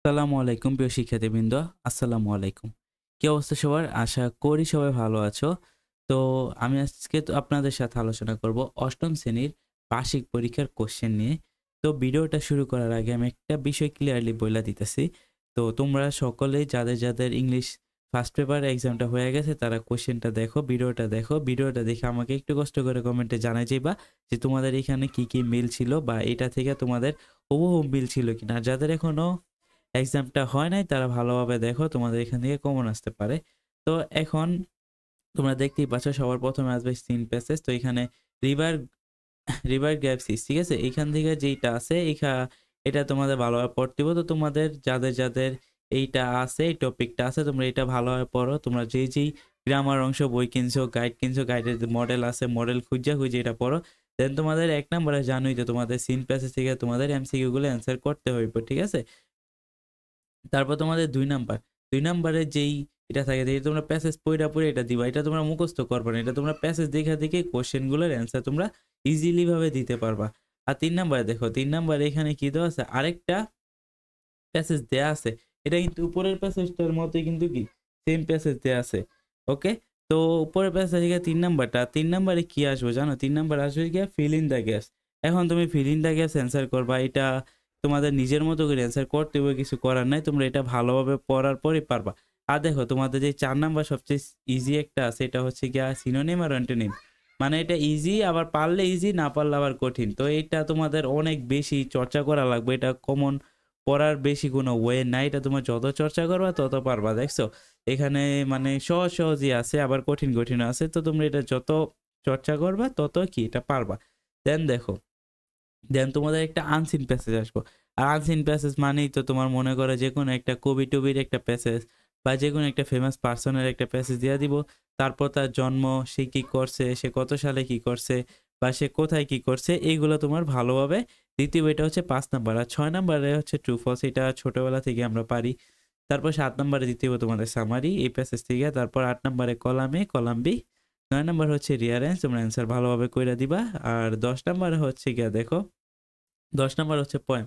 আসসালামু আলাইকুম প্রিয় শিক্ষার্থীবৃন্দ। আসসালামু আলাইকুম। কি অবস্থা সবার? আশা করি সবাই ভালো আছো। তো আমি আজকে আপনাদের সাথে আলোচনা করব ৮ম শ্রেণীর বার্ষিক পরীক্ষার কোশ্চেন নিয়ে। তো ভিডিওটা শুরু করার আগে আমি একটা বিষয় ক্লিয়ারলি বইলা দিতেছি। তো তোমরা সকলেই যাদের ইংলিশ ফার্স্ট পেপার এক্সামটা হয়ে গেছে তারা কোশ্চেনটা দেখো, ভিডিওটা দেখো। ভিডিওটা দেখে আমাকে একটু কষ্ট করে কমেন্টে জানাই যাইবা যে তোমাদের এখানে কি মিল ছিল বা এটা থেকে তোমাদের হুবহু মিল ছিল কিনা। আর যাদের এখনো এক্সামটা হয় নাই তারা ভালোভাবে দেখো, তোমাদের এখান থেকে কমন আসতে পারে। তো এখন তোমরা দেখতেই পাচ্ছ সবার প্রথমে আসবে সিন প্যাসেজ। তো এখানে রিভার রিভার গ্যাপসিস, ঠিক আছে? এইখান থেকে যেইটা আছে এটা তোমাদের ভালোভাবে পড়তে হবে। তো তোমাদের যাদের এইটা আছে, এই টপিকটা আছে, তোমরা এটা ভালোভাবে পড়ো। তোমরা যেই গ্রামার অংশ বই কিনছো, গাইডের মডেল আছে, মডেল খুঁজে এটা পড়ো। দেন তোমাদের ১ নম্বরে জানোই তো তোমাদের সিন প্যাসেজ থেকে তোমাদের এমসিকিউ গুলো অ্যান্সার করতে হইবে, ঠিক আছে? তারপর তোমাদের ২ নাম্বার। ২ নাম্বারে যেই এটা থাকে যে তোমরা প্যাসেজ পইড়া এটা দিবা। এটা তোমরা মুখস্থ করবা না। এটা তোমরা প্যাসেজ দেখে কোয়েশ্চেন গুলোর অ্যান্সার তোমরা ইজিলি ভাবে দিতে পারবা। আর ৩ নাম্বারে দেখো, ৩ নাম্বারে এখানে কি দেওয়া আছে? আরেকটা প্যাসেজ দেয়া আছে। এটা কিন্তু উপরের প্যাসেজটার মতোই কিন্তু কি সেম প্যাসেজ দেয়া আছে। ওকে? তো উপরের প্যাসেজ থেকে ৩ নাম্বারটা, ৩ নাম্বারে কি আসবে জানো? ৩ নাম্বারে আসবে গিয়া ফিল ইন দ্য গ্যাপস। এখন তুমি fill in the gaps answer করবা। এটা তোমাদের নিজের মতো করে অ্যান্সার করতে হবে, কিছু করার নাই। তোমরা এটা ভালোভাবে পড়ার পরেই পারবা। আর দেখো তোমাদের যে ৪ নাম্বার সবচেয়ে ইজি একটা আছে, এটা হচ্ছে গিয়া সিনোনিম আর অ্যান্টোনিম। মানে এটা ইজি, আবার পারলে ইজি, না পারলে আবার কঠিন। তো এটা তোমাদের অনেক বেশি চর্চা করা লাগবে। এটা কমন পড়ার বেশি কোনো ওয়ে নাই। এটা তোমার যত চর্চা করবা তত পারবা। দেখছো? এখানে মানে সহজই আছে, আবার কঠিনও আছে। তো তোমরা এটা যত চর্চা করবা তত কি এটা পারবা। দেন দেখো, দেন তোমাদের একটা আনসিন প্যাসেজ আসবো। আর আনসিন প্যাসেজ মানেই তো তোমার মনে করো যেকোনো একটা কবি-টবির একটা প্যাসেজ বা যেকোনো একটা ফেমাস পারসনের একটা প্যাসেজ দিয়া দিব। তারপর তার জন্ম, সে কি করছে, সে কত সালে কি করছে বা সে কোথায় কি করছে, এইগুলো তোমার ভালোভাবে দিতে হবে। এটা হচ্ছে ৫ নাম্বার। আর ৬ নাম্বারে হচ্ছে ট্রু ফলস, এটা ছোটবেলা থেকে আমরা পারি। তারপর ৭ নাম্বারে দিতে হবে তোমাদের সামারি এই প্যাসেজ থেকে। তারপর ৮ নাম্বারে column A, column B. ৯ number হচ্ছে রিয়ারেন্স, তোমরা অ্যান্সার ভালোভাবে কইরা দিবা। আর ১০ নাম্বারে হচ্ছে গিয়া দেখো, ১০ নাম্বার হচ্ছে পোয়েম।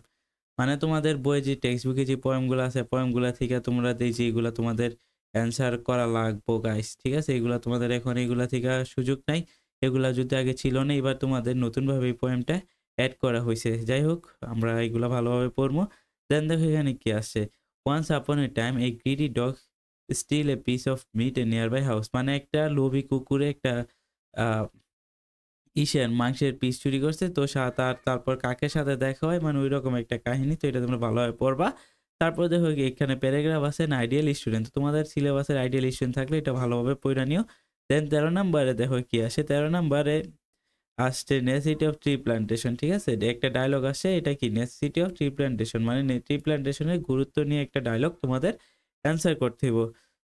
মানে তোমাদের বইয়ে যে টেক্সট বুকে যে পোয়েমগুলো আছে, পোয়েমগুলা থেকে তোমরা যে এগুলা তোমাদের অ্যান্সার করা লাগবো গাইস, ঠিক আছে? এগুলা তোমাদের এখন এগুলা থেকে সুযোগ নাই। এগুলা যদি আগে ছিল না, এবার তোমাদের নতুনভাবে এই পোয়েমটা এড করা হইছে। যাই হোক, আমরা এগুলা ভালোভাবে পড়বো। দেন দেখো এখানে কি আসছে? Once upon a time a greedy dog steal a piece of meat a nearby house. মানে একটা লোভী কুকুরে একটা আ মাংসের পিস চুরি করছে। তো তারপর কাকের সাথে দেখা হয়, মানে ঐরকম একটা কাহিনী। তো এটা তোমরা ভালোভাবে পড়বা। তারপর দেখো এখানে প্যারাগ্রাফ আছে না, আইডিয়াল স্টুডেন্ট। তো তোমাদের সিলেবাসের আইডিয়াল স্টুডেন্ট থাকলে এটা ভালোভাবে পইড়া নিও। দেন ১৩ নাম্বারে দেখো কি আসে? ১৩ নাম্বারে আসছে নেসেসিটি অফ ট্রি প্লান্টেশন, ঠিক আছে? একটা ডায়লগ আসে, এটা কি নেসেসিটি অফ ট্রি প্লান্টেশন, মানে ট্রি প্লান্টেশনের গুরুত্ব নিয়ে একটা ডায়লগ তোমাদের অ্যান্সার করতে হইব।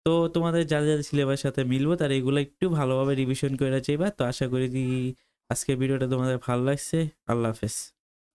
তো তোমাদের যাদের সিলেবাসের সাথে মিলবো তারা এগুলো একটু ভালোভাবে রিভিশন করে যাইবা। তো আশা করি আজকের ভিডিওটা তোমাদের ভালো লাগছে। আল্লাহ হাফেজ।